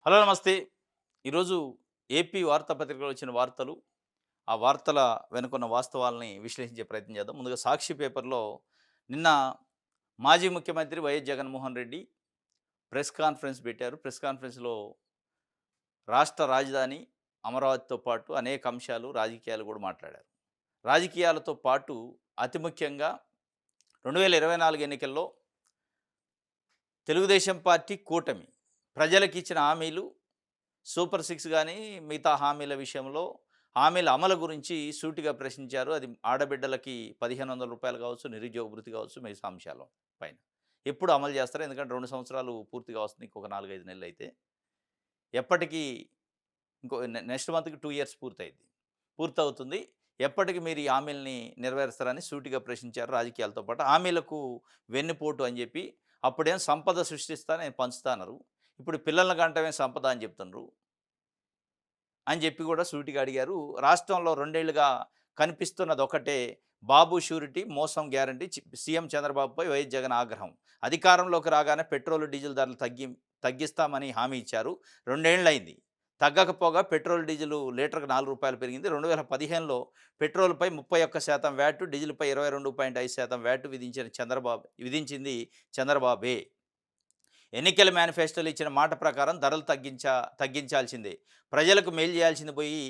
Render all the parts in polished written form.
Hello నమస్తే. ఈరోజు AP వార్తాపత్రికలో వచ్చిన వార్తలు, ఆ వార్తల వెనుకున్న వాస్తవాల్ని విశ్లేషించే ప్రయత్నం చేద్దాం. ముందుగా సాక్షి పేపర్‌లో నిన్న మాజీ ముఖ్యమంత్రి YS Jaganmohan Reddy press conference పెట్టారు. ప్రెస్ కాన్ఫరెన్స్‌లో రాష్ట్ర రాజధాని అమరావతితో పాటు అనేక అంశాలు, రాజకీయాలు కూడా మాట్లాడారు. రాజకీయాలతో పాటు అతి ముఖ్యంగా 2024 ఎన్నికల్లో తెలుగుదేశం పార్టీ కూటమి ప్రజలకిచ్చిన హామీలు సూపర్ సిక్స్ గానీ, మిగతా హామీల విషయంలో హామీల అమలు గురించి సూటిగా ప్రశ్నించారు. అది ఆడబిడ్డలకి రూ. 1500 కావచ్చు, నిరుద్యోగ భృతి కావచ్చు, మిగతా అంశాల పైన. ఎప్పుడు అమలు చేస్తారు? ఎందుకంటే 2 సంవత్సరాలు పూర్తిగా వస్తుంది. ఇంకొక 4, 5 నెలలైతే. ఎప్పటికి ఇంకో నెక్స్ట్ మంత్‌కి 2 ఇయర్స్ పూర్తయిద్ది. పూర్తవుతుంది. ఎప్పటికి మీరు ఈ హామీలని నెరవేరుస్తారని సూటిగా ప్రశ్నించారు రాజకీయాలతో పాటు. హామీలకు వెన్నుపోటు అని చెప్పి, అప్పుడేమో సంపద సృష్టిస్తా, నేను పంచుతా అన్నారు. ఇప్పుడు పిల్లల్ని కంటమే సంపద అని చెప్తున్నారు. అని చెప్పి కూడా సూటిగా అడిగారు. రాష్ట్రంలో 2 ఏళ్లుగా కనిపిస్తున్నదొకటే, బాబు షూరిటీ, మోసం గ్యారంటీ. సీఎం చంద్రబాబుపై వైఎస్ జగన్ ఆగ్రహం. అధికారంలోకి రాగానే పెట్రోల్, డీజిల్ ధరలు తగ్గిస్తామని హామీ ఇచ్చారు. 2 ఏళ్లయింది. తగ్గకపోగా పెట్రోల్, డీజిల్ లీటర్‌కు రూ. 4 పెరిగింది. 2015లో పెట్రోల్‌పై 31% వ్యాట్, డీజిల్‌పై 22.5% వ్యాట్ విధించింది చంద్రబాబే. ఎన్నికల మేనిఫెస్టోలో ఇచ్చిన మాట ప్రకారం ధరలు తగ్గించాల్సిందే. ప్రజలకు మేలు చేయాల్సింది పోయి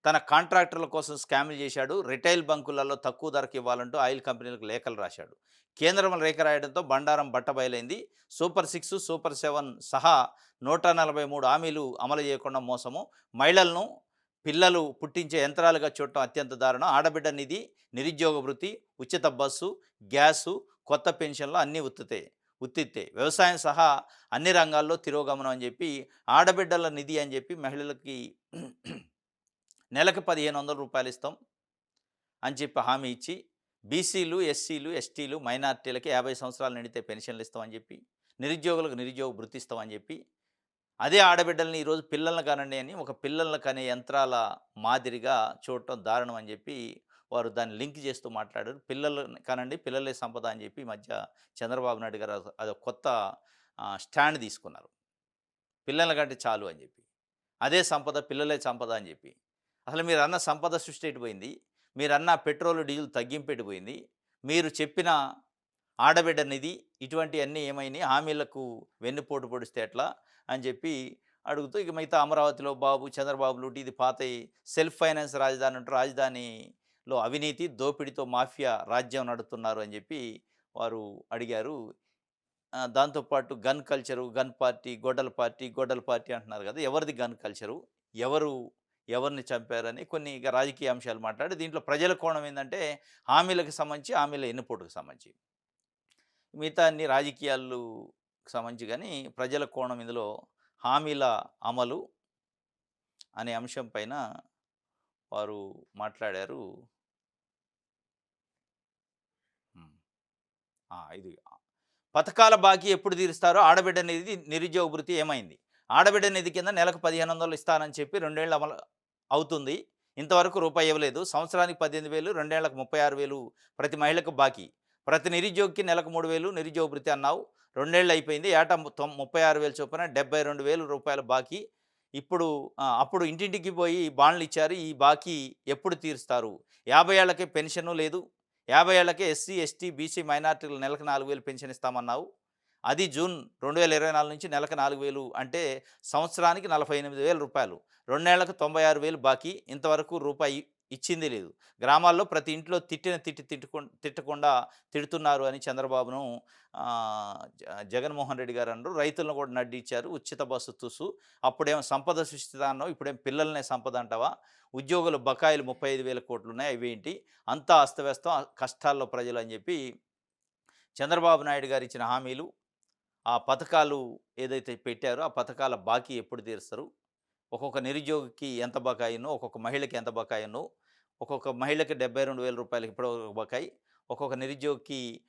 తన కాంట్రాక్టర్ల కోసం స్కామ్‌లు చేశాడు. రిటైల్ బంకులలో తక్కువ ధరకు ఇవ్వాలంటూ ఆయిల్ కంపెనీలకు లేఖలు రాశాడు. కేంద్రం లేఖ రాయడంతో బండారం బట్టబయలైంది. సూపర్ 6, సూపర్ 7 సహా 143 హామీలు అమలు చేయకుండా మోసము. మహిళలను పిల్లలు పుట్టించే యంత్రాలుగా చూడటం అత్యంత దారుణం. ఆడబిడ్డ నిధి, నిరుద్యోగ భృతి, ఉచిత బస్సు, గ్యాసు, కొత్త పెన్షన్లు అన్నీ ఉత్తిత్తే. వ్యవసాయం సహా అన్ని రంగాల్లో తిరోగమనం అని చెప్పి, ఆడబిడ్డల నిధి అని చెప్పి మహిళలకి నెలకు రూ. 1500 ఇస్తాం అని చెప్పి హామీ ఇచ్చి, బీసీలు, ఎస్సీలు, ఎస్టీలు, మైనారిటీలకి 50 సంవత్సరాలు నిండితే పెన్షన్లు ఇస్తామని చెప్పి, నిరుద్యోగులకు నిరుద్యోగ భృతి ఇస్తామని చెప్పి, అదే ఆడబిడ్డల్ని ఈరోజు పిల్లల్ని కనండి అని ఒక పిల్లల్ని కనే యంత్రాల మాదిరిగా చూడటం దారుణం అని చెప్పి వారు దాన్ని లింక్ చేస్తూ మాట్లాడారు. పిల్లలు కనండి, పిల్లలే సంపద అని చెప్పి ఈ మధ్య చంద్రబాబు నాయుడు గారు అదొక కొత్త స్టాండ్ తీసుకున్నారు. పిల్లల కంటే చాలు అని చెప్పి. అదే సంపద, పిల్లలే సంపద అని చెప్పి. అసలు మీరన్న సంపద సృష్టి ఎటుపోయింది? మీరన్న పెట్రోల్, డీజిల్ తగ్గింపు ఎటుపోయింది? మీరు చెప్పిన ఆడబిడ్డ నిధి ఇటువంటివన్నీ ఏమైనాయి? హామీలకు వెన్నుపోటు పొడిస్తే ఎట్లా? అని చెప్పి అడుగుతూ ఇక మిగతా అమరావతిలో చంద్రబాబు లూటీ, ఇది పాతయి, సెల్ఫ్ ఫైనాన్స్ రాజధాని అంటూ రాజధానిలో అవినీతి, దోపిడీతో మాఫియా రాజ్యం నడుపుతున్నారు అని చెప్పి వారు అడిగారు. దాంతో పాటు గన్ కల్చరు, గన్ పార్టీ, గొడ్డల పార్టీ అంటున్నారు కదా! ఎవరిది గన్ కల్చరు? ఎవరు ఎవరిని చంపారని కొన్ని ఇక రాజకీయ అంశాలు మాట్లాడి, దీంట్లో ప్రజల కోణం ఏందంటే హామీలకు సంబంధించి, హామీల ఎన్నుపోటుకు సంబంధించి. మిగతా అన్ని రాజకీయాలు సంబంధించి గానీ, ప్రజల కోణం ఇందులో హామీల అమలు అనే అంశం పైన వారు మాట్లాడారు. హ్మ్. ఇది పథకాల బాకీ ఎప్పుడు తీరుస్తారో, ఆడబిడ్డ నిధి, నిరుద్యోగ భృతి ఏమైంది? ఆడబిడ్డ నిధి కింద నెలకు 1500 ఇస్తానని చెప్పి 2 ఏళ్ళు అమలు అవుతుంది. ఇంతవరకు రూపాయి ఇవ్వలేదు. సంవత్సరానికి 18,000, 2 ఏళ్లకు 36,000 ప్రతి మహిళకు బాకీ. ప్రతి నిరుద్యోగికి నెలకు 3,000 నిరుద్యోగ భృతి అన్నావు. 2 ఏళ్ళు అయిపోయింది. ఏటా 36,000 చొప్పున రూ. 72,000 బాకీ. ఇప్పుడు అప్పుడు ఇంటింటికి పోయి బాండ్లు ఇచ్చారు. ఈ బాకీ ఎప్పుడు తీరుస్తారు? 50 ఏళ్లకే పెన్షను లేదు. 50 ఏళ్లకే ఎస్సీ, ఎస్టీ, బీసీ, మైనారిటీలు నెలకు 4,000 పెన్షన్ ఇస్తామన్నావు. అది జూన్ 2024 నుంచి నెలకు 4,000 అంటే సంవత్సరానికి రూ. 48,000. 2 ఏళ్లకు 96,000 బాకీ. ఇంతవరకు రూపాయి ఇచ్చింది లేదు. గ్రామాల్లో ప్రతి ఇంట్లో తిట్టకుండా తిడుతున్నారు అని చంద్రబాబును జగన్మోహన్ రెడ్డి గారు అన్నారు. రైతులను కూడా నడ్డిచ్చారు. ఉచిత బస్సు తుస్సు. అప్పుడేమో సంపద సృష్టిత అన్నావు. ఇప్పుడేమో పిల్లలనే సంపద అంటావా? ఉద్యోగుల బకాయిలు 35,000 కోట్లున్నాయి. అవేంటి? అంతా అస్తవ్యస్తం, కష్టాల్లో ప్రజలు అని చెప్పి చంద్రబాబు నాయుడు గారు ఇచ్చిన హామీలు, ఆ పథకాలు ఏదైతే పెట్టారో ఆ పథకాల బాకీ ఎప్పుడు తీరుస్తారు? ఒక్కొక్క నిరుద్యోగికి ఎంత బకాయినో, ఒక్కొక్క మహిళకి ఎంత బకాయినో, ఒక్కొక్క మహిళకి రూ. 72,000 ఇప్పటి వరకు బకాయి, ఒక్కొక్క నిరుద్యోగికి రూ.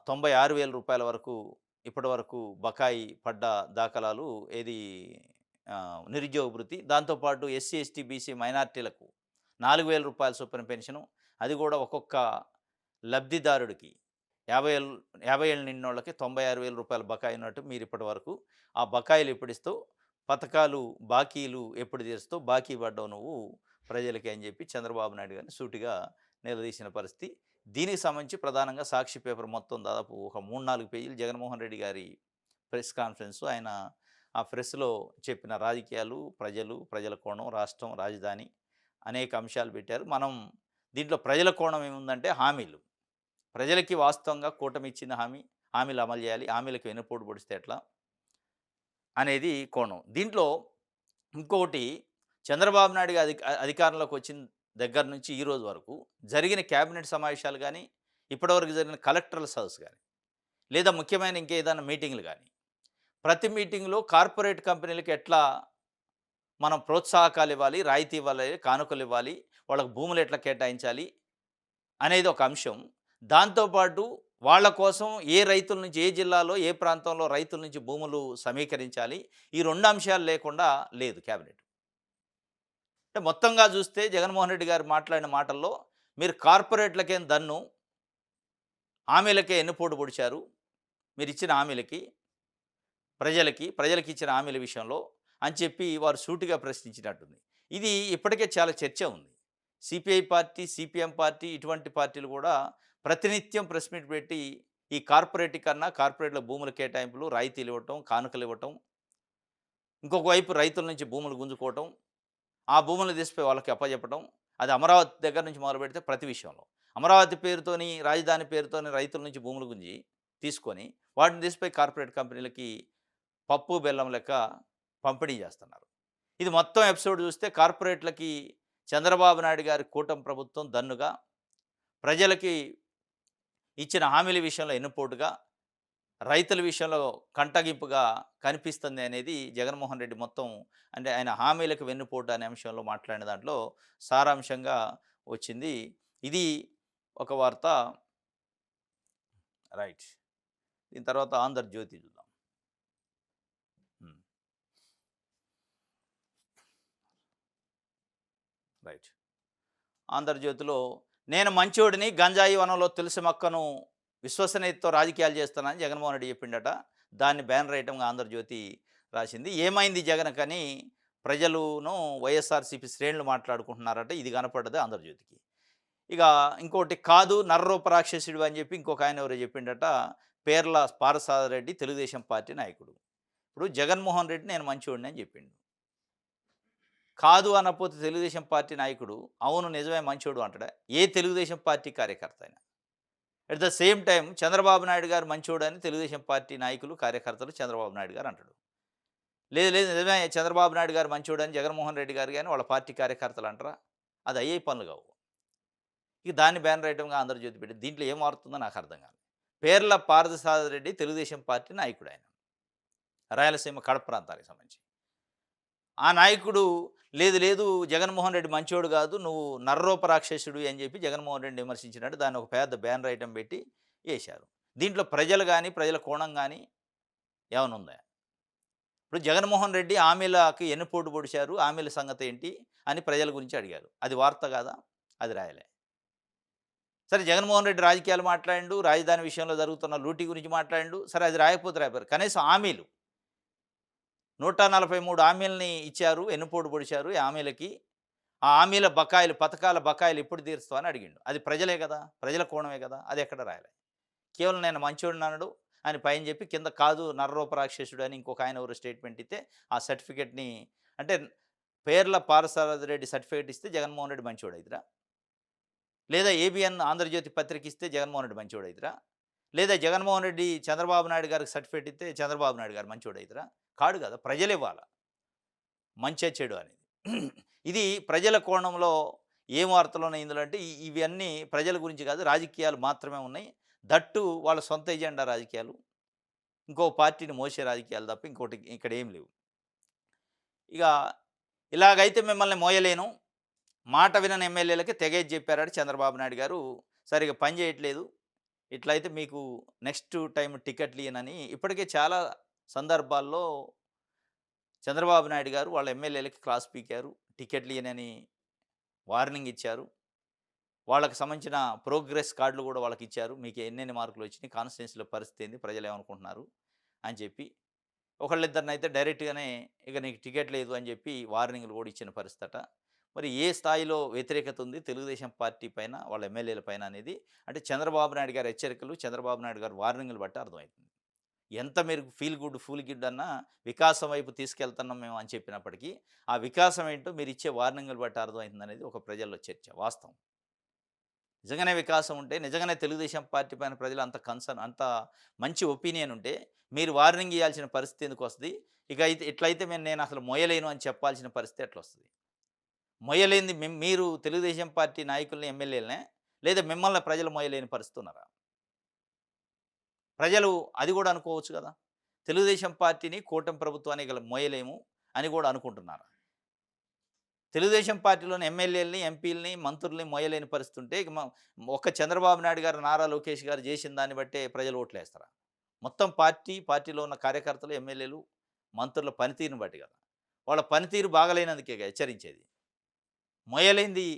96,000 వరకు ఇప్పటివరకు బకాయి పడ్డ దాఖలాలు ఏది నిరుద్యోగ భృతి. దాంతోపాటు ఎస్సీ, ఎస్టీ, బీసీ, మైనారిటీలకు రూ. 4,000 చొప్పున పెన్షను. అది కూడా ఒక్కొక్క లబ్ధిదారుడికి 50 ఏళ్ళు నిండినోళ్ళకి రూ. 96,000 బకాయి ఉన్నట్టు మీరు ఇప్పటివరకు. ఆ బకాయిలు ఎప్పుడు ఇస్తావు? పథకాలు, బాకీలు ఎప్పుడు తీరుస్తావు? బాకీ పడ్డావు నువ్వు ప్రజలకి అని చెప్పి చంద్రబాబు నాయుడు గారిని సూటిగా నిలదీసిన పరిస్థితి. దీనికి సంబంధించి ప్రధానంగా సాక్షి పేపర్ మొత్తం దాదాపు ఒక 3, 4 పేజీలు జగన్మోహన్ రెడ్డి గారి ప్రెస్ కాన్ఫరెన్స్. ఆయన ఆ ప్రెస్‌లో చెప్పిన రాజకీయాలు, ప్రజలు, ప్రజల కోణం, రాష్ట్రం, రాజధాని అనేక అంశాలు పెట్టారు. మనం దీంట్లో ప్రజల కోణం ఏముందంటే హామీలు. ప్రజలకి వాస్తవంగా కూటమి ఇచ్చిన హామీలు అమలు చేయాలి. హామీలకు వెన్నుపోటు పొడిస్తే ఎట్లా? అనేది కోణం. దీంట్లో ఇంకొకటి చంద్రబాబు నాయుడు గారు అధికారంలోకి వచ్చిన దగ్గర నుంచి ఈ రోజు వరకు జరిగిన కేబినెట్ సమావేశాలు గానీ, ఇప్పటివరకు జరిగిన కలెక్టర్ల సదస్సు గానీ, లేదా ముఖ్యమైన ఇంకేదైనా మీటింగ్‌లు గానీ, ప్రతి మీటింగ్‌లో కార్పొరేట్ కంపెనీలకి ఎట్లా మనం ప్రోత్సాహకాలు ఇవ్వాలి, రాయితీ ఇవ్వాలి, కానుకలు ఇవ్వాలి, వాళ్ళకి భూములు ఎట్లా కేటాయించాలి అనేది ఒక అంశం. దాంతో పాటు వాళ్ళ కోసం ఏ రైతుల నుంచి, ఏ జిల్లాలో, ఏ ప్రాంతంలో రైతుల నుంచి భూములు సమీకరించాలి. ఈ 2 అంశాలు లేకుండా లేదు కేబినెట్. అంటే మొత్తంగా చూస్తే జగన్మోహన్ రెడ్డి గారు మాట్లాడిన మాటల్లో మీరు కార్పొరేట్లకేం దన్ను, హామీలకే ఎన్నుపోటు పొడిచారు. మీరిచ్చిన హామీలకి, ప్రజలకి ఇచ్చిన హామీల విషయంలో అని చెప్పి వారు సూటిగా ప్రశ్నించినట్టుంది. ఇది ఇప్పటికే చాలా చర్చ ఉంది. సిపిఐ పార్టీ, సిపిఎం పార్టీ ఇటువంటి పార్టీలు కూడా ప్రతినిత్యం ప్రెస్ మీట్ పెట్టి ఈ కార్పొరేటీకరణ, కార్పొరేట్ల భూముల కేటాయింపులు, రాయితీలు ఇవ్వటం, కానుకలు ఇవ్వటం, ఇంకొక వైపు రైతుల నుంచి భూములు గుంజుకోవటం, ఆ భూములను తీసిపోయి వాళ్ళకి అప్పజెప్పడం. అది అమరావతి దగ్గర నుంచి మొదలుపెడితే ప్రతి విషయంలో. అమరావతి పేరుతోని, రాజధాని పేరుతోని రైతుల నుంచి భూములు గుంజి తీసుకొని వాటిని తీసిపోయి కార్పొరేట్ కంపెనీలకి పప్పు, బెల్లం లెక్క పంపిణీ చేస్తున్నారు. ఇది మొత్తం ఎపిసోడ్ చూస్తే కార్పొరేట్లకి చంద్రబాబు నాయుడు గారి కూటమి ప్రభుత్వం దన్నుగా, ప్రజలకి ఇచ్చిన హామీల విషయంలో ఎన్నుపోటుగా, రైతుల విషయంలో కంటగింపుగా కనిపిస్తుంది అనేది జగన్మోహన్ రెడ్డి మొత్తం అంటే ఆయన హామీలకు వెన్నుపోటు అనే అంశంలో మాట్లాడిన దాంట్లో సారాంశంగా వచ్చింది. ఇది ఒక వార్త. రైట్. దీని తర్వాత ఆంధ్రజ్యోతి చూద్దాం. రైట్. ఆంధ్రజ్యోతిలో నేను మంచోడిని, గంజాయి వనంలో తులసి మొక్కను విశ్వసనీయతతో రాజకీయాలు చేస్తానని జగన్మోహన్ రెడ్డి చెప్పిండట. దాన్ని బ్యానర్ ఐటమ్‌గా ఆంధ్రజ్యోతి రాసింది. ఏమైంది జగన్‌కని ప్రజలును వైఎస్ఆర్‌సీపీ శ్రేణులు మాట్లాడుకుంటున్నారట. ఇది కనపడ్డది ఆంధ్రజ్యోతికి. ఇక ఇంకోటి కాదు నరరూప రాక్షసుడు అని చెప్పి ఇంకొక ఆయన ఎవరో చెప్పిండట. పేర్ల పార్థసారథి తెలుగుదేశం పార్టీ నాయకుడు. ఇప్పుడు జగన్మోహన్ రెడ్డి నేను మంచోడిని అని చెప్పిండు. కాదు అనకపోతే తెలుగుదేశం పార్టీ నాయకుడు అవును నిజమే మంచోడు అంటాడా? ఏ తెలుగుదేశం పార్టీ కార్యకర్త అయినా. At the same time Chandrababu Naidu గారు మంచోడు అని తెలుగుదేశం పార్టీ నాయకులు, కార్యకర్తలు చంద్రబాబు నాయుడు గారు అంటాడు. లేదు లేదు నిజమే చంద్రబాబు నాయుడు గారు మంచోడు అని జగన్మోహన్ రెడ్డి గారు కానీ వాళ్ళ పార్టీ కార్యకర్తలు అంటారా? అది అయ్యే పనులు కావు. ఇక దాన్ని బ్యానర్ ఐటమ్‌గా ఆంధ్రజ్యోతి పెట్టింది. దీంట్లో ఏం వార్తుందో నాకు అర్థం కాలేదు. పేర్ల పార్థసారథి తెలుగుదేశం పార్టీ నాయకుడు ఆయన. రాయలసీమ కడప ప్రాంతానికి సంబంధించి. ఆ నాయకుడు లేదు లేదు జగన్మోహన్ రెడ్డి మంచోడు కాదు, నువ్వు నరరూప రాక్షసుడు అని చెప్పి జగన్మోహన్ రెడ్డిని విమర్శించినట్టు దాన్ని ఒక పెద్ద బ్యానర్ ఐటమ్ పెట్టి వేశారు. దీంట్లో ప్రజలు కానీ, ప్రజల కోణం కానీ ఏమైనా ఉందా? ఇప్పుడు జగన్మోహన్ రెడ్డి హామీలకు ఎన్నుపోటు పొడిచారు, హామీల సంగతి ఏంటి అని ప్రజల గురించి అడిగారు. అది వార్త కాదా? అది రాయలే. సరే జగన్మోహన్ రెడ్డి రాజకీయాలు మాట్లాడిండు, రాజధాని విషయంలో జరుగుతున్న లూటీ గురించి మాట్లాడిండు. సరే అది రాయకపోతే రాయపోయారు. కనీసం హామీలు 143 హామీలని ఇచ్చారు, ఎన్నుపోటు పొడిచారు. ఈ హామీలకి ఆ హామీల బకాయిలు, పథకాల బకాయిలు ఎప్పుడు తీరుస్తావు అని అడిగిండు. అది ప్రజలే కదా, ప్రజల కోణమే కదా, అది ఎక్కడ రాయలే. కేవలం నేను మంచోడిని అన్నాడు అని పైన చెప్పి కింద కాదు నరరూప రాక్షసుడు అని ఇంకొక ఆయన ఎవరు స్టేట్మెంట్ ఇస్తే ఆ సర్టిఫికేట్ని అంటే పేర్ల పార్థసారథి రెడ్డి సర్టిఫికేట్ ఇస్తే జగన్మోహన్ రెడ్డి మంచోడు అవుతురా? లేదా ఏబిఎన్ ఆంధ్రజ్యోతి పత్రిక ఇస్తే జగన్మోహన్ రెడ్డి మంచోడు అవుతురా? లేదా జగన్మోహన్ రెడ్డి చంద్రబాబు నాయుడు గారికి సర్టిఫికేట్ ఇస్తే చంద్రబాబు నాయుడు గారు మంచోడు అవుతురా? కాడు కదా, ప్రజలు ఇవ్వాలి మంచే చెడు అనేది. ఇది ప్రజల కోణంలో ఏం వార్తలు ఉన్నాయి ఇందులో అంటే ఇవన్నీ ప్రజల గురించి కాదు, రాజకీయాలు మాత్రమే ఉన్నాయి. దట్టు వాళ్ళ సొంత ఎజెండా రాజకీయాలు, ఇంకో పార్టీని మోసే రాజకీయాలు తప్ప ఇంకోటి ఇక్కడ ఏం లేవు. ఇక ఇలాగైతే మిమ్మల్ని మోయలేను, మాట వినని ఎమ్మెల్యేలకి తెగేసి చెప్పారని చంద్రబాబు నాయుడు గారు. సరిగా పని చేయట్లేదు, ఇట్లయితే మీకు నెక్స్ట్ టైం టికెట్లు ఇయ్యనని ఇప్పటికే చాలా సందర్భాల్లో చంద్రబాబు నాయుడు గారు వాళ్ళ ఎమ్మెల్యేలకి క్లాస్ పీకారు, టికెట్లు ఇయ్యనని వార్నింగ్ ఇచ్చారు. వాళ్ళకి సంబంధించిన ప్రోగ్రెస్ కార్డులు కూడా వాళ్ళకి ఇచ్చారు. మీకు ఎన్నెన్ని మార్కులు వచ్చినాయి, కాన్స్టిట్యున్సీలో పరిస్థితి ఏంది, ప్రజలు ఏమనుకుంటున్నారు అని చెప్పి. ఒకళ్ళిద్దరినైతే డైరెక్ట్‌గానే ఇక నీకు టికెట్ లేదు అని చెప్పి వార్నింగ్‌లు కూడా ఇచ్చిన పరిస్థితట. మరి ఏ స్థాయిలో వ్యతిరేకత ఉంది తెలుగుదేశం పార్టీ పైన, వాళ్ళ ఎమ్మెల్యేల పైన అనేది అంటే చంద్రబాబు నాయుడు గారి హెచ్చరికలు, చంద్రబాబు నాయుడు గారి వార్నింగ్‌లు బట్టి అర్థమవుతుంది. ఎంత మీరు ఫూల్ గుడ్ అన్నా వికాసం వైపు తీసుకెళ్తున్నాం మేము అని చెప్పినప్పటికీ, ఆ వికాసం ఏంటో మీరిచ్చే వార్నింగ్‌లు బట్టి అర్థమవుతుందనేది ఒక ప్రజల్లో చర్చ వాస్తవం. నిజంగానే వికాసం ఉంటే, నిజంగానే తెలుగుదేశం పార్టీ పైన ప్రజలు అంత కన్సర్న్ అంత మంచి ఒపీనియన్ ఉంటే, మీరు వార్నింగ్ ఇయ్యాల్సిన పరిస్థితి ఎందుకొస్తది? ఇక అయితే ఇట్లయితే నేనసలు మోయలేను అని చెప్పాల్సిన పరిస్థితి ఎట్లొస్తది? మొయ్యలేనిది మీరు తెలుగుదేశం పార్టీ నాయకుల్ని, ఎమ్మెల్యేలనే? లేదా మిమ్మల్ని ప్రజలు మోయలేని పరిస్థితి ఉన్నారా? ప్రజలు అది గూడా అనుకోవచ్చు గదా! తెలుగుదేశం పార్టీని, కూటమి ప్రభుత్వాన్ని మోయలేము అని గూడా అనుకుంటున్నారా? తెలుగుదేశం పార్టీలోని ఎమ్మెల్యేలని, ఎంపీలని, మంత్రుల్ని మోయలేని పరిస్థితి ఉంటే ఇక ఒక్క చంద్రబాబు నాయుడు గారు, నారా లోకేష్ గారు చేసిన దాన్ని బట్టే ప్రజలు ఓట్లేస్తారా? మొత్తం పార్టీలో ఉన్న కార్యకర్తలు, ఎమ్మెల్యేలు, మంత్రుల పనితీరుని బట్టి కదా! వాళ్ళ పనితీరు బాగలేనందుకేగా హెచ్చరించేది. మోయలేనిది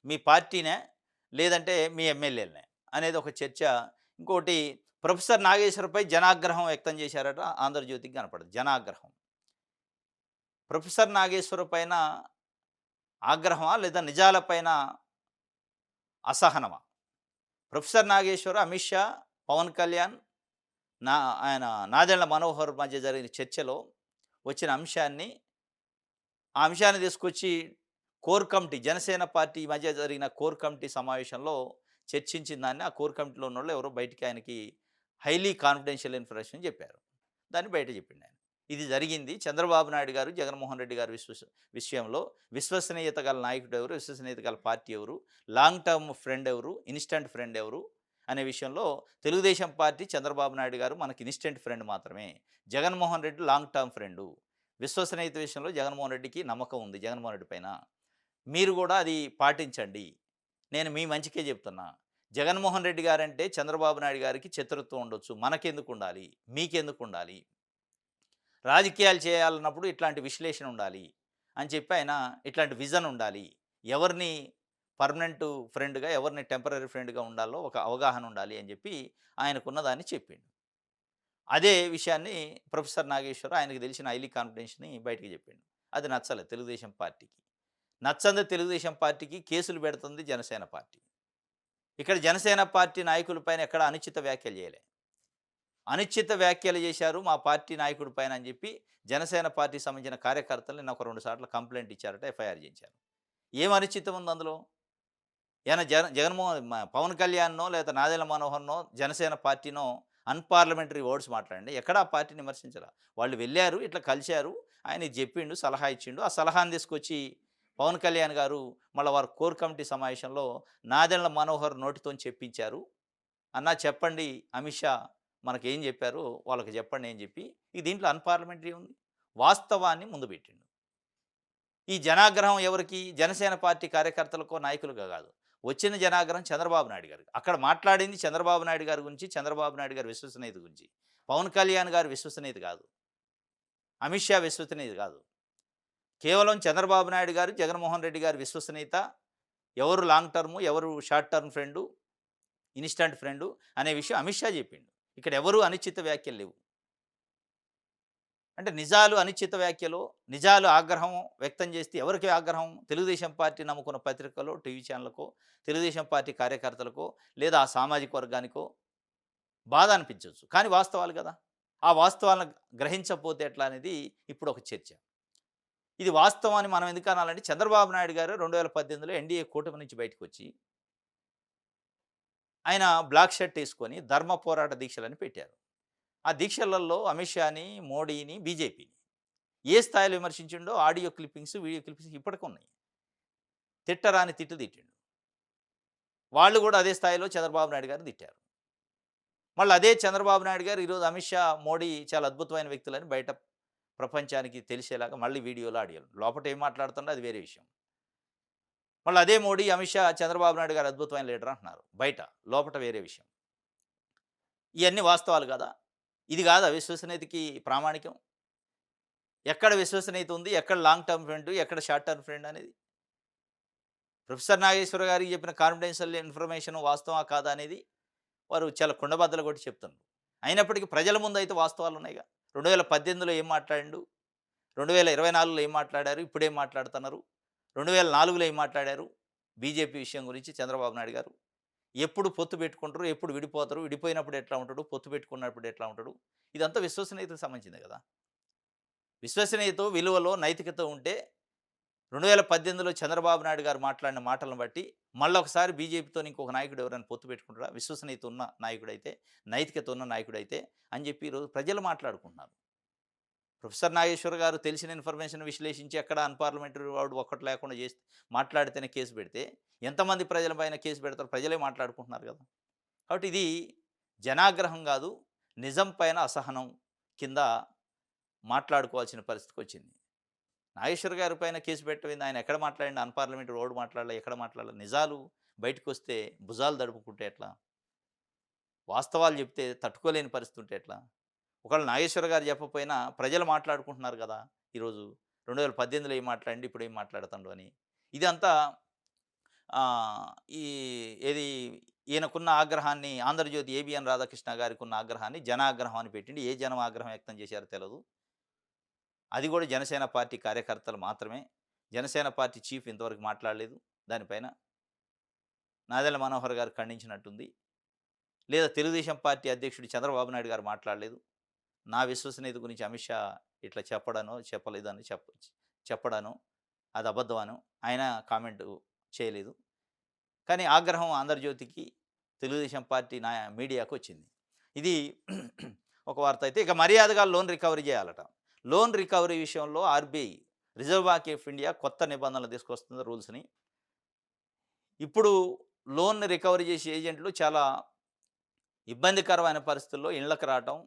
మీ పార్టీనే లేదంటే మీ ఎమ్మెల్యేలనే అనేది ఒక చర్చ. ఇంకోటి ప్రొఫెసర్ నాగేశ్వరపై జనాగ్రహం వ్యక్తం చేశారట ఆంధ్రజ్యోతికి కనపడదు. జనాగ్రహం. ప్రొఫెసర్ నాగేశ్వర పైన ఆగ్రహమా? లేదా నిజాల పైన అసహనమా? ప్రొఫెసర్ నాగేశ్వర, అమిత్ షా, పవన్ కళ్యాణ్, నా ఆయన నాదెండ్ల మనోహర్ మధ్య జరిగిన చర్చలో వచ్చిన అంశాన్ని, ఆ అంశాన్ని తీసుకొచ్చి కోర్ కమిటీ జనసేన పార్టీ మధ్య జరిగిన కోర్ కమిటీ సమావేశంలో చర్చించిన దాన్ని ఆ కోర్ కమిటీలో ఉన్నోళ్ళు ఎవరో బయటికి ఆయనకి హైలీ కాన్ఫిడెన్షియల్ ఇన్ఫర్మేషన్ చెప్పారు. దాన్ని బయట చెప్పిండు ఆయన. ఇది జరిగింది. చంద్రబాబు నాయుడు గారు, జగన్మోహన్ రెడ్డి గారి విషయంలో విశ్వసనీయత గల నాయకుడు ఎవరు? విశ్వసనీయత గల పార్టీ ఎవరు? లాంగ్ టర్మ్ ఫ్రెండ్ ఎవరు? ఇన్‌స్టంట్ ఫ్రెండ్ ఎవరు? అనే విషయంలో తెలుగుదేశం పార్టీ, చంద్రబాబు నాయుడు గారు మనకి ఇన్‌స్టంట్ ఫ్రెండ్ మాత్రమే. Jaganmohan Reddy long term friend. విశ్వసనీయత విషయంలో జగన్మోహన్ రెడ్డికి నమ్మకం ఉంది జగన్మోహన్ రెడ్డి పైన. మీరు గూడా అది పాటించండి. నేను మీ మంచికే చెప్తున్నా. జగన్మోహన్ రెడ్డి గారంటే చంద్రబాబు నాయుడు గారికి శత్రుత్వం ఉండొచ్చు. మనకెందుకుండాలి? మీకెందుకుండాలి? రాజకీయాలు చేయాలన్నప్పుడు ఇట్లాంటి విశ్లేషణ ఉండాలి అని చెప్పి ఆయన ఇట్లాంటి విజన్ ఉండాలి. ఎవరిని పర్మనెంట్ ఫ్రెండ్‌గా, ఎవరిని టెంపరరీ ఫ్రెండ్‌గా ఉండాలో ఒక అవగాహన ఉండాలి అని చెప్పి ఆయనకున్న దాన్ని చెప్పిండు. అదే విషయాన్ని ప్రొఫెసర్ నాగేశ్వరరావు ఆయనకు తెలిసిన హైలీ కాన్ఫిడెన్స్‌ని బయటికి చెప్పిండు. అది నచ్చలేదు తెలుగుదేశం పార్టీకి. నచ్చంది తెలుగుదేశం పార్టీకి కేసులు పెడుతుంది జనసేన పార్టీ. ఇక్కడ జనసేన పార్టీ నాయకుల పైన ఎక్కడ అనుచిత వ్యాఖ్యలు చేయలే. అనుచిత వ్యాఖ్యలు చేశారు మా పార్టీ నాయకుడి పైన అని చెప్పి జనసేన పార్టీకి సంబంధించిన కార్యకర్తలు నిన్న ఒక 2 సార్లు కంప్లెయింట్ ఇచ్చారట. ఎఫ్ఐఆర్ చేయించారు. ఏం అనుచితం ఉంది అందులో? ఏమైనా పవన్ కళ్యాణ్‌నో లేదా నాదెండ్ల మనోహర్‌నో జనసేన పార్టీనో అన్‌పార్లమెంటరీ వర్డ్స్ మాట్లాడండి. ఎక్కడ ఆ పార్టీని విమర్శించలా. వాళ్ళు వెళ్లారు, ఇట్లా కలిసారు. ఆయన ఇది చెప్పిండు, సలహా ఇచ్చిండు. ఆ సలహాను తీసుకొచ్చి పవన్ కళ్యాణ్ గారు మళ్ళా వారి కోర్ కమిటీ సమావేశంలో నాదెండ్ల మనోహర్ నోటితోని చెప్పించారు. అన్నా చెప్పండి అమిత్ షా మనకేం చెప్పారో వాళ్ళకి చెప్పండి అని చెప్పి, దీంట్లో అన్‌పార్లమెంటరీ ఉంది. వాస్తవాన్ని ముందు పెట్టిండు. ఈ జనాగ్రహం ఎవరికి? జనసేన పార్టీ కార్యకర్తలకో, నాయకులుగా కాదు. వచ్చిన జనాగ్రహం చంద్రబాబు నాయుడు గారికి. అక్కడ మాట్లాడింది చంద్రబాబు నాయుడు గారి గురించి, చంద్రబాబు నాయుడు గారి విశ్వసనీయత గురించి. పవన్ కళ్యాణ్ గారి విశ్వసనీయత కాదు. అమిత్ షా విశ్వసనీయత కాదు. కేవలం చంద్రబాబు నాయుడు గారు, జగన్మోహన్ రెడ్డి గారి విశ్వసనీయత, ఎవరు లాంగ్ టర్మ్, ఎవరు short term friend, instant friend అనే విషయం అమిత్ షా చెప్పిండు. ఇక్కడ ఎవరు అనుచిత వ్యాఖ్యలు లేవు. అంటే నిజాలు అనుచిత వ్యాఖ్యలు, నిజాలు ఆగ్రహం వ్యక్తం చేస్తే ఎవరికి ఆగ్రహం? తెలుగుదేశం పార్టీ నమ్ముకున్న పత్రికలో, టీవీ ఛానళ్ళకో, తెలుగుదేశం పార్టీ కార్యకర్తలకో, లేదా ఆ సామాజిక వర్గానికో బాధ అనిపించొచ్చు. కానీ వాస్తవాలు కదా! ఆ వాస్తవాలను గ్రహించకపోతే ఎట్లా అనేది ఇప్పుడు ఒక చర్చ. ఇది వాస్తవాన్ని మనం ఎందుకు అనాలంటే చంద్రబాబు నాయుడు గారు 2018లో ఎన్డీఏ కూటమి నుంచి బయటకొచ్చి ఆయన బ్లాక్ షర్ట్ ఏసుకొని ధర్మ పోరాట దీక్షలని పెట్టారు. ఆ దీక్షలలో అమిత్ షాని, మోడీని, బీజేపీని ఏ స్థాయిలో విమర్శించిండో ఆడియో క్లిప్పింగ్స్, వీడియో క్లిప్పింగ్స్ ఇప్పటికున్నాయి. తిట్టరాని తిట్టు తిట్టిండు. వాళ్ళు కూడా అదే స్థాయిలో చంద్రబాబు నాయుడు గారిని తిట్టారు. మళ్ళీ అదే చంద్రబాబు నాయుడు గారు ఈరోజు అమిత్ షా, మోడీ చాలా అద్భుతమైన వ్యక్తులని బయట ప్రపంచానికి తెలిసేలాగా మళ్ళీ వీడియోలు, ఆడియోలు. లోపట ఏం మాట్లాడుతుండో అది వేరే విషయం. మళ్ళీ అదే మోడీ, అమిత్ షా, చంద్రబాబు నాయుడు గారు అద్భుతమైన లీడర్ అంటున్నారు బయట. లోపట వేరే విషయం. ఇవన్నీ వాస్తవాలు కాదా? ఇది కాదా విశ్వసనీయతకి ప్రామాణికం? ఎక్కడ విశ్వసనీయత ఉంది? ఎక్కడ లాంగ్ టర్మ్ ఫ్రెండ్, ఎక్కడ షార్ట్ టర్మ్ ఫ్రెండ్ అనేది? ప్రొఫెసర్ నాగేశ్వర గారికి చెప్పిన కాన్ఫిడెన్షియల్ ఇన్ఫర్మేషన్ వాస్తవమా కాదా అనేది వారు చాలా కుండబద్దలు కొట్టి చెప్తున్నారు. అయినప్పటికీ ప్రజల ముందు అయితే వాస్తవాలు ఉన్నాయిగా. 2018లో ఏం మాట్లాడిండు? 2024లో ఏం మాట్లాడారు? ఇప్పుడేం మాట్లాడుతున్నారు? 2004లో ఏం మాట్లాడారు? బీజేపీ విషయం గురించి చంద్రబాబు నాయుడు గారు. ఎప్పుడు పొత్తు పెట్టుకుంటారు? ఎప్పుడు విడిపోతారు? విడిపోయినప్పుడు ఎట్లా ఉంటాడు? పొత్తు పెట్టుకున్నప్పుడు ఎట్లా ఉంటాడు? ఇదంతా విశ్వసనీయతకు సంబంధించిందే కదా! విశ్వసనీయత, విలువలో నైతికత ఉంటే 2018లో చంద్రబాబు నాయుడు గారు మాట్లాడిన మాటలను బట్టి మళ్ళొకసారి బీజేపీతోని ఇంకొక నాయకుడు ఎవరైనా పొత్తు పెట్టుకుంటాడా? విశ్వసనీయత ఉన్న నాయకుడైతే, నైతికత ఉన్న నాయకుడైతే అని చెప్పి ఈరోజు ప్రజలు మాట్లాడుకుంటున్నారు. ప్రొఫెసర్ నాగేశ్వర్ గారు తెలిసిన ఇన్ఫర్మేషన్ విశ్లేషించి ఎక్కడ అన్‌పార్లమెంటరీ వాడు ఒక్కటి లేకుండా చేసి మాట్లాడితేనే కేసు పెడితే, ఎంతమంది ప్రజల పైన కేసు పెడతారు? ప్రజలే మాట్లాడుకుంటున్నారు కదా! కాబట్టి ఇది జనాగ్రహం కాదు, నిజం పైన అసహనం కింద మాట్లాడుకోవాల్సిన పరిస్థితికొచ్చింది. నాగేశ్వర్ గారి పైన కేసు పెట్టమైంది. ఆయన ఎక్కడ మాట్లాడిండు? అన్‌పార్లమెంటరీ వర్డ్ మాట్లాడలే, ఎక్కడ మాట్లాడలే. నిజాలు బయటకొస్తే భుజాలు దడుపుకుంటే ఎట్లా? వాస్తవాలు చెప్తే తట్టుకోలేని పరిస్థితి ఉంటే ఎట్లా? ఒకవేళ నాగేశ్వర గారు చెప్పకపోయినా ప్రజలు మాట్లాడుకుంటున్నారు కదా! ఈరోజు 2018లో ఏం మాట్లాడిండు, ఇప్పుడు ఏం మాట్లాడుతుండు అని. ఇదంతా ఈ ఏది ఈయనకున్న ఆగ్రహాన్ని 'ఆంధ్రజ్యోతి' ఏబీఎన్ రాధాకృష్ణ గారికున్న ఆగ్రహాన్ని జనాగ్రహం అని పెట్టిండు. ఏ జనం ఆగ్రహం వ్యక్తం చేశారో తెలవదు. అది కూడా జనసేన పార్టీ కార్యకర్తలు మాత్రమే. జనసేన పార్టీ చీఫ్ ఇంతవరకు మాట్లాడలేదు దానిపైన. నాదెళ్ల మనోహర్ గారు ఖండించినట్టుంది. లేదా తెలుగుదేశం పార్టీ అధ్యక్షుడు చంద్రబాబు నాయుడు గారు మాట్లాడలేదు. నా విశ్వసనీయత గురించి అమిత్ షా ఇట్లా చెప్పడనో, చెప్పలేదని చెప్పడనో, అది అబద్ధమనో ఆయన కామెంటు చేయలేదు. కానీ ఆగ్రహం 'ఆంధ్రజ్యోతికి', తెలుగుదేశం పార్టీ మీడియాకొచ్చింది. ఇది ఒక వార్త అయితే, ఇక మర్యాదగా లోన్ రికవరీ చేయాలట. లోన్ రికవరీ విషయంలో RBI, reserve bank of India కొత్త నిబంధనలు తీసుకొస్తుంది రూల్స్‌ని. ఇప్పుడు లోన్ రికవరీ చేసే ఏజెంట్లు చాలా ఇబ్బందికరమైన పరిస్థితుల్లో ఇళ్ళకి రావటం,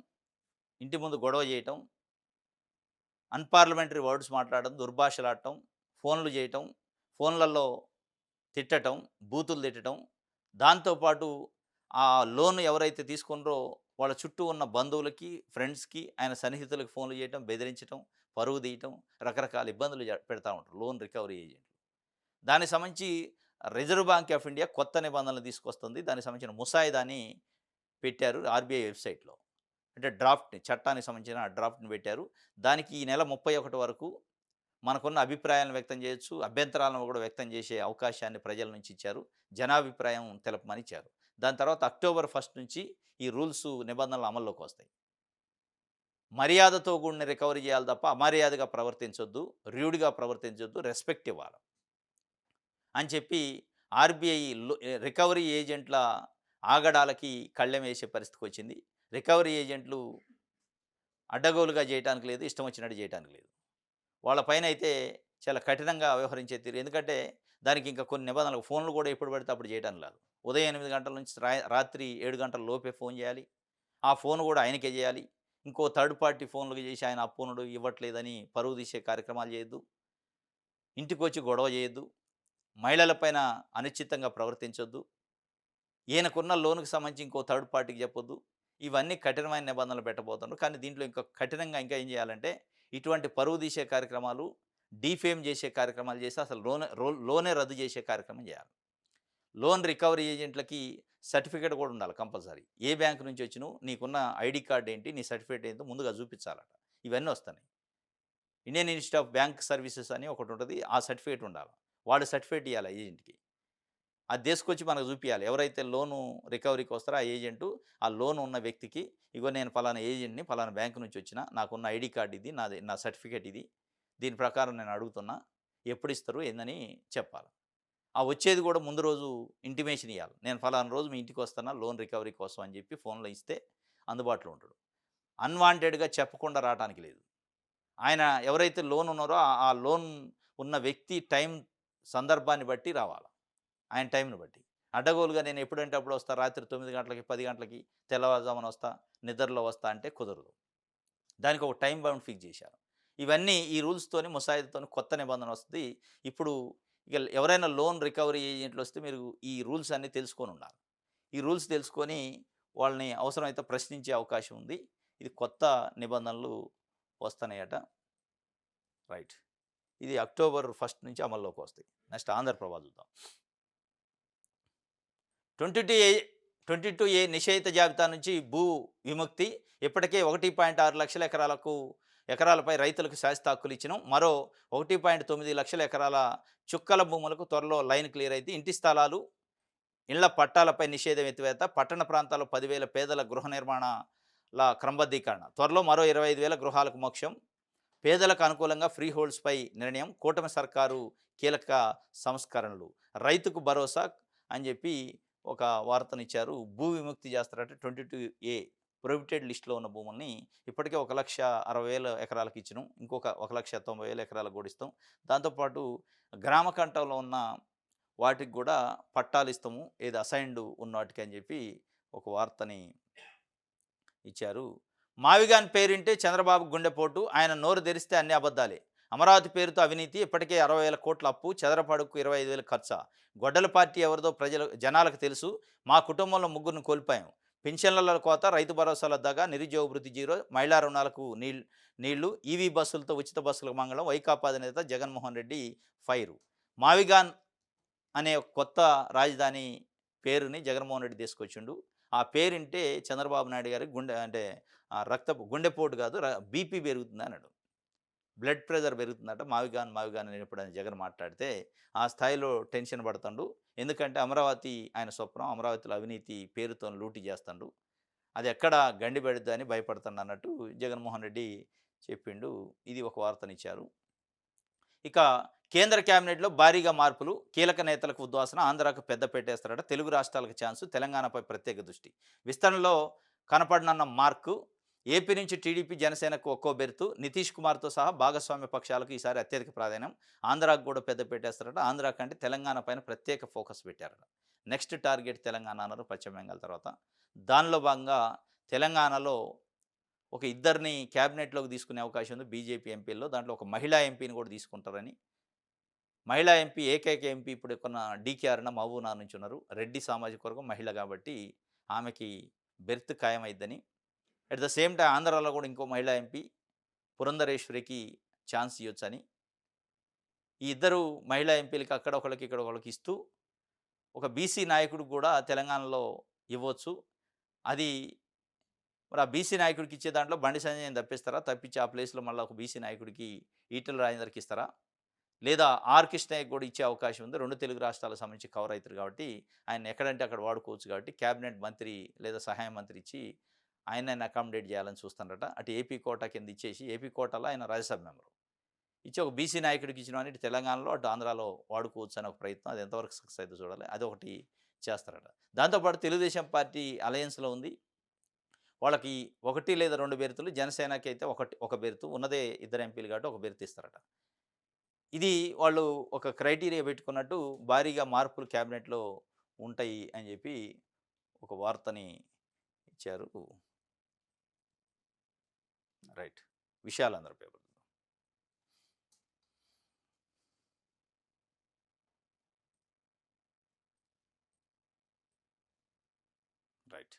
ఇంటి ముందు గొడవ చేయటం, అన్‌పార్లమెంటరీ వర్డ్స్ మాట్లాడడం, దుర్భాషలాడటం, ఫోన్లు చేయటం, ఫోన్లలో తిట్టటం, బూతులు తిట్టటం, దాంతో పాటు ఆ లోన్ ఎవరైతే తీసుకున్నారో వాళ్ళ చుట్టూ ఉన్న బంధువులకి, ఫ్రెండ్స్‌కి, ఆయన సన్నిహితులకు ఫోన్లు చేయటం, బెదిరించటం, పరువు తీయటం, రకరకాల ఇబ్బందులు పెడతా ఉంటారు లోన్ రికవరీ ఏజెంట్లు. దానికి సంబంధించి రిజర్వ్ బ్యాంక్ ఆఫ్ ఇండియా కొత్త నిబంధనలు తీసుకొస్తుంది. దానికి సంబంధించిన ముసాయిదాని పెట్టారు ఆర్‌బీఐ వెబ్‌సైట్‌లో. అంటే చట్టానికి సంబంధించిన డ్రాఫ్ట్‌ని పెట్టారు. దానికి ఈ నెల 31 వరకు మనకున్న అభిప్రాయాలను వ్యక్తం చేయొచ్చు, అభ్యంతరాలను కూడా వ్యక్తం చేసే అవకాశాన్ని ప్రజల నుంచి ఇచ్చారు. జనాభిప్రాయం తెలపమని ఇచ్చారు. దాని తర్వాత అక్టోబర్ 1 నుంచి ఈ రూల్సు, నిబంధనలు అమల్లోకి వస్తాయి. మర్యాదతో కూడిన రికవరీ చేయాలి తప్ప అమర్యాదగా ప్రవర్తించొద్దు, ర్యూడ్‌గా ప్రవర్తించొద్దు, రెస్పెక్ట్ ఇవ్వాలి అని చెప్పి ఆర్‌బీఐ రికవరీ ఏజెంట్ల ఆగడాలకి కళ్ళెం వేసే పరిస్థితికొచ్చింది. రికవరీ ఏజెంట్లు అడ్డగోలుగా చేయటానికి లేదు, ఇష్టం వచ్చినట్టు చేయటానికి లేదు. వాళ్ళ పైనైతే చాలా కఠినంగా వ్యవహరించే తీరు. ఎందుకంటే దానికి ఇంకా కొన్ని నిబంధనలు, ఫోన్లు కూడా ఎప్పుడు పడితే అప్పుడు చేయటానికి లేదు. ఉదయం 8 గంటల నుంచి రాత్రి 7 గంటల లోపే ఫోన్ చేయాలి. ఆ ఫోన్ కూడా ఆయనకే చేయాలి. ఇంకో థర్డ్ పార్టీ ఫోన్‌లకి చేసి ఆయన అప్పునుడు ఇవ్వట్లేదని పరువు తీసే కార్యక్రమాలు చేయొద్దు. ఇంటికొచ్చి గొడవ చేయొద్దు. మహిళల పైన అనుచితంగా ప్రవర్తించొద్దు. ఈయనకున్న లోన్‌కి సంబంధించి ఇంకో థర్డ్ పార్టీకి చెప్పొద్దు. ఇవన్నీ కఠినమైన నిబంధనలు పెట్టబోతున్నారు. కానీ దీంట్లో ఇంకా కఠినంగా ఇంకా ఏం చేయాలంటే, ఇటువంటి పరువు తీసే కార్యక్రమాలు, డీఫేమ్ చేసే కార్యక్రమాలు చేసి అసలు లోనే రద్దు చేసే కార్యక్రమం చేయాలి. లోన్ రికవరీ ఏజెంట్లకి సర్టిఫికేట్ కూడా ఉండాలి కంపల్సరీ. ఏ బ్యాంక్ నుంచి వచ్చినావు, నీకున్న ఐడీ కార్డ్ ఏంటి, నీ సర్టిఫికేట్ ఏంటో ముందుగా చూపించాలట. ఇవన్నీ వస్తున్నాయి. Indian institute of bank services అని ఒకటి ఉంటుంది. ఆ సర్టిఫికేట్ ఉండాలి. వాడు సర్టిఫికేట్ ఇవ్వాలి ఏజెంట్‌కి. అది తీసుకొచ్చి మనకు చూపియాలి. ఎవరైతే లోను రికవరీకి వస్తారో ఆ ఏజెంటు, ఆ లోన్ ఉన్న వ్యక్తికి, ఇగో నేను పలానా ఏజెంట్‌ని, పలానా బ్యాంక్ నుంచి వచ్చిన, నాకున్న ఐడీ కార్డ్ ఇది, నా సర్టిఫికేట్ ఇది. దీని ప్రకారం నేను అడుగుతున్నా. ఎప్పుడు ఇస్తారు ఏందని చెప్పాలి. ఆ వచ్చేది కూడా ముందు రోజు ఇంటిమేషన్ ఇయ్యాలి. నేను ఫలానా రోజు మీ ఇంటికి వస్తున్నా లోన్ రికవరీ కోసం అని చెప్పి ఫోన్‌లో ఇస్తే అందుబాటులో ఉంటాడు. అన్‌వాంటెడ్‌గా చెప్పకుండా రావటానికి లేదు. ఆయన ఎవరైతే లోన్ ఉన్నారో ఆ లోన్ ఉన్న వ్యక్తి సందర్భాన్ని బట్టి రావాలి. ఆయన టైంని బట్టి. అడ్డగోలుగా నేను ఎప్పుడంటే అప్పుడు వస్తా, రాత్రి 9 గంటలకి, 10 గంటలకి, తెల్లవారుజామున వస్తా, నిద్రలో వస్తా అంటే కుదరదు. దానికి ఒక టైమ్ బౌండ్ ఫిక్స్ చేశారు. ఇవన్నీ ఈ రూల్స్‌తోని, ముసాయిదాతోని కొత్త నిబంధన వస్తది. ఇప్పుడు ఇక ఎవరైనా లోన్ రికవరీ ఏజెంట్లు వస్తే మీరు ఈ రూల్స్ అన్నీ తెలుసుకొని ఉండాలి. ఈ రూల్స్ తెలుసుకొని వాళ్ళని అవసరమైతే ప్రశ్నించే అవకాశం ఉంది. ఇది కొత్త నిబంధనలు వస్తున్నాయట. రైట్. ఇది అక్టోబర్ 1 నుంచి అమల్లోకి వస్తాయి. నెక్స్ట్ ఆంధ్రప్రభ చూద్దాం. 22 22A నిషేధిత జాబితా నుంచి భూ విముక్తి. ఇప్పటికే 1.6 లక్షల ఎకరాలపై రైతులకు శాశ్వత హక్కులు ఇచ్చినాం. మరో 1.9 లక్షల ఎకరాల చుక్కల భూములకు త్వరలో లైన్ క్లియర్ అయితే ఇంటి స్థలాలు, ఇళ్ల పట్టాలపై నిషేధం ఎత్తివేత. పట్టణ ప్రాంతాల్లో 10,000 పేదల గృహ నిర్మాణాల క్రమబద్ధీకరణ. త్వరలో మరో 25,000 గృహాలకు మోక్షం. పేదలకు అనుకూలంగా ఫ్రీ హోల్డ్స్పై నిర్ణయం. కూటమి సర్కారు కీలక సంస్కరణలు. రైతుకు భరోసా అని చెప్పి ఒక వార్తనిచ్చారు. భూ విముక్తి చేస్తారంటే 22A ప్రొహిబిటెడ్ లిస్టులో ఉన్న భూముల్ని ఇప్పటికే 1,60,000 ఎకరాలకు ఇచ్చినాం. ఇంకొక 1,90,000 ఎకరాలకు కూడా ఇస్తాం. దాంతోపాటు గ్రామ కంఠంలో ఉన్న వాటికి కూడా పట్టాలు ఇస్తాము, ఏది అసైన్డ్ ఉన్న వాటికి అని చెప్పి ఒక వార్తని ఇచ్చారు. మావిగాన్ పేరింటే చంద్రబాబు గుండెపోటు, ఆయన నోరు తెరిస్తే అన్ని అబద్ధాలే. అమరావతి పేరుతో అవినీతి, ఇప్పటికే 60,000 కోట్ల అప్పు, చదరపడుకు 25,000 ఖర్చా. గొడ్డల పార్టీ ఎవరిదో జనాలకు తెలుసు. మా కుటుంబంలో ముగ్గురిని కోల్పోయాం. పింఛన్ల కోత, రైతు భరోసాల దగ్గ, నిరుద్యోగ భృతి జీరో, మహిళా రుణాలకు నీళ్లు, ఈవీ బస్సులతో ఉచిత బస్సులకు మంగళం. వైకాపా అధినేత జగన్మోహన్ రెడ్డి ఫైరు. మావిగాన్ అనే ఒక కొత్త రాజధాని పేరుని జగన్మోహన్ రెడ్డి తీసుకొచ్చిండు. ఆ పేరింటే చంద్రబాబు నాయుడు గారికి గుండెపోటు కాదు, బీపీ పెరుగుతుంది అన్నాడు. Blood pressure పెరుగుతుందట. మావిగాన్ అని ఎప్పుడైనా జగన్ మాట్లాడితే ఆ స్థాయిలో టెన్షన్ పడుతుండు. ఎందుకంటే అమరావతి ఆయన స్వప్నం, అమరావతిలో అవినీతి పేరుతో లూటీ చేస్తాడు, అది ఎక్కడ గండి పెడుద్దని భయపడుతుంది అన్నట్టు జగన్మోహన్ రెడ్డి చెప్పిండు. ఇది ఒక వార్తనిచ్చారు. ఇక కేంద్ర కేబినెట్లో భారీగా మార్పులు, కీలక నేతలకు ఉద్వాసన. ఆంధ్రాకు పెద్ద పెట్టేస్తారట. తెలుగు రాష్ట్రాలకు ఛాన్సు, తెలంగాణపై ప్రత్యేక దృష్టి. విస్తరణలో కనపడనన్న మార్కు. ఏపీ నుంచి టీడీపీ, జనసేనకు ఒక్కో బెర్తు. నితీష్ కుమార్తో సహా భాగస్వామ్య పక్షాలకు ఈసారి అత్యధిక ప్రాధాన్యం. ఆంధ్రాకు కూడా పెద్ద పెట్టేస్తారట. ఆంధ్రా కంటే తెలంగాణ పైన ప్రత్యేక ఫోకస్ పెట్టారట. నెక్స్ట్ టార్గెట్ తెలంగాణ అన్నారు పశ్చిమ బెంగాల్ తర్వాత. దానిలో భాగంగా తెలంగాణలో ఒక ఇద్దరిని క్యాబినెట్లోకి తీసుకునే అవకాశం ఉంది బీజేపీ ఎంపీల్లో. దాంట్లో ఒక మహిళా ఎంపీని కూడా తీసుకుంటారని. మహిళా ఎంపీ, ఏకైక ఎంపీ ఇప్పుడు కొన్న డీకే అరుణ మహబూబ్నగర్ నుంచి ఉన్నారు. రెడ్డి సామాజిక వర్గం, మహిళ కాబట్టి ఆమెకి బెర్త్ ఖాయమైద్దని. అట్ ద సేమ్ టైం ఆంధ్రాలో కూడా ఇంకో మహిళా ఎంపీ పురంధరేశ్వరికి ఛాన్స్ ఇవ్వచ్చని. ఈ ఇద్దరు మహిళా ఎంపీలకి అక్కడ ఒకళ్ళకి ఇక్కడ ఒకళ్ళకి ఇస్తూ ఒక బీసీ నాయకుడు కూడా తెలంగాణలో ఇవ్వచ్చు. అది మరి ఆ బీసీ నాయకుడికి ఇచ్చే దాంట్లో బండి సంజయ్ని తప్పిస్తారా? తప్పించి ఆ ప్లేస్లో మళ్ళీ ఒక బీసీ నాయకుడికి ఈటెల రాజేందర్కి ఇస్తారా? లేదా ఆర్ కృష్ణయ్యకి కూడా ఇచ్చే అవకాశం ఉంది. 2 తెలుగు రాష్ట్రాలకు సంబంధించి కవర్ అవుతారు కాబట్టి ఆయన ఎక్కడంటే అక్కడ వాడుకోవచ్చు. కాబట్టి క్యాబినెట్ మంత్రి లేదా సహాయ మంత్రి ఇచ్చి ఆయన అకామిడేట్ చేయాలని చూస్తారట. అటు ఏపీ కోటా కింద ఇచ్చేసి, ఏపీ కోటాలో ఆయన రాజ్యసభ మెంబరు ఇచ్చి ఒక బీసీ నాయకుడికి ఇచ్చిన ఇటు తెలంగాణలో అటు ఆంధ్రాలో వాడుకోవచ్చు అనే ఒక ప్రయత్నం. అది ఎంతవరకు సక్సెస్ అయితే చూడాలి. అదొకటి చేస్తారట. దాంతోపాటు తెలుగుదేశం పార్టీ అలయన్స్లో ఉంది. వాళ్ళకి 1 లేదా 2 బెర్తులు, జనసేనకి అయితే ఒక బెర్తు ఉన్నదే, ఇద్దరు ఎంపీలు కాబట్టి ఒక బెర్తు ఇస్తారట. ఇది వాళ్ళు ఒక క్రైటీరియా పెట్టుకున్నట్టు భారీగా మార్పులు క్యాబినెట్లో ఉంటాయి అని చెప్పి ఒక వార్తని ఇచ్చారు. రైట్, విషయాలందరూ పేపర్ రైట్.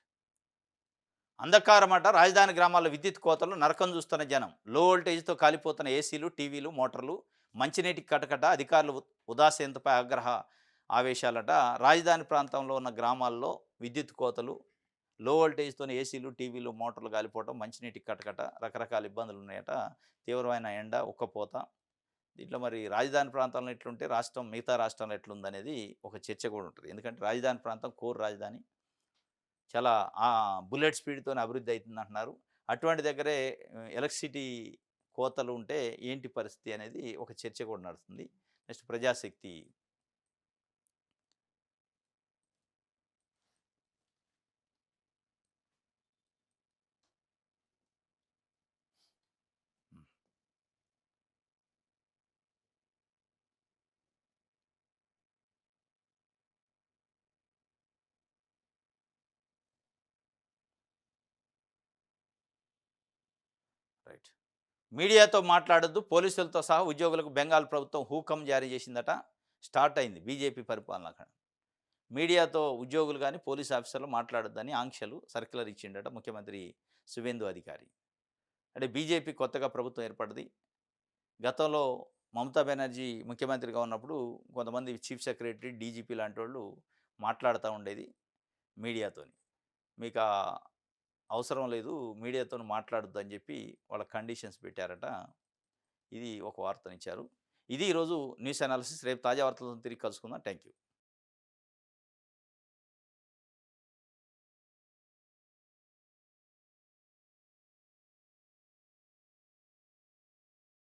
అంధకారమట, రాజధాని గ్రామాల్లో విద్యుత్ కోతలు, నరకం చూస్తున్న జనం. లో వోల్టేజ్తో కాలిపోతున్న ఏసీలు, టీవీలు, మోటార్లు. మంచినీటికి కటకట, అధికారులు ఉదాసీనతపై ఆవేశాలట. రాజధాని ప్రాంతంలో ఉన్న గ్రామాల్లో విద్యుత్ కోతలు, లో వోల్టేజ్తో ఏసీలు, టీవీలు, మోటార్లు కాలిపోవటం, మంచినీటికి కటకట, రకరకాల ఇబ్బందులు ఉన్నాయట. తీవ్రమైన ఎండ, ఉక్కపోత. దీంట్లో మరి రాజధాని ప్రాంతంలో ఎట్లుంటే మిగతా రాష్ట్రంలో ఎట్లుందనేది ఒక చర్చ కూడా ఉంటుంది. ఎందుకంటే రాజధాని ప్రాంతం కోర్ రాజధాని, చాలా బుల్లెట్ స్పీడ్తో అభివృద్ధి అవుతుంది అంటున్నారు. అటువంటి దగ్గరే ఎలక్ట్రిసిటీ కోతలు ఉంటే ఏంటి పరిస్థితి అనేది ఒక చర్చ కూడా నడుస్తుంది. నెక్స్ట్ ప్రజాశక్తి. రైట్. మీడియాతో మాట్లాడొద్దు, పోలీసులతో సహా ఉద్యోగులకు బెంగాల్ ప్రభుత్వం హూకం జారీ చేసిందట. స్టార్ట్ అయింది బీజేపీ పరిపాలన. మీడియాతో ఉద్యోగులు కానీ పోలీస్ ఆఫీసర్లు మాట్లాడొద్దని ఆంక్షలు, సర్క్యులర్ ఇచ్చిండట ముఖ్యమంత్రి సువేందు అధికారి. అంటే బీజేపీ కొత్తగా ప్రభుత్వం ఏర్పడింది. గతంలో మమతా బెనర్జీ ముఖ్యమంత్రిగా ఉన్నప్పుడు కొంతమంది చీఫ్ సెక్రటరీ, డీజీపీ లాంటి వాళ్ళు మాట్లాడుతూ ఉండేది మీడియాతోని. మీకు అవసరం లేదు, మీడియాతో మాట్లాడొద్దు అని చెప్పి వాళ్ళ కండిషన్స్ పెట్టారట. ఇది ఒక వార్తనిచ్చారు. ఇది ఈరోజు న్యూస్ అనాలిసిస్. రేపు తాజా వార్తలతో తిరిగి కలుసుకుందాం. Thank you.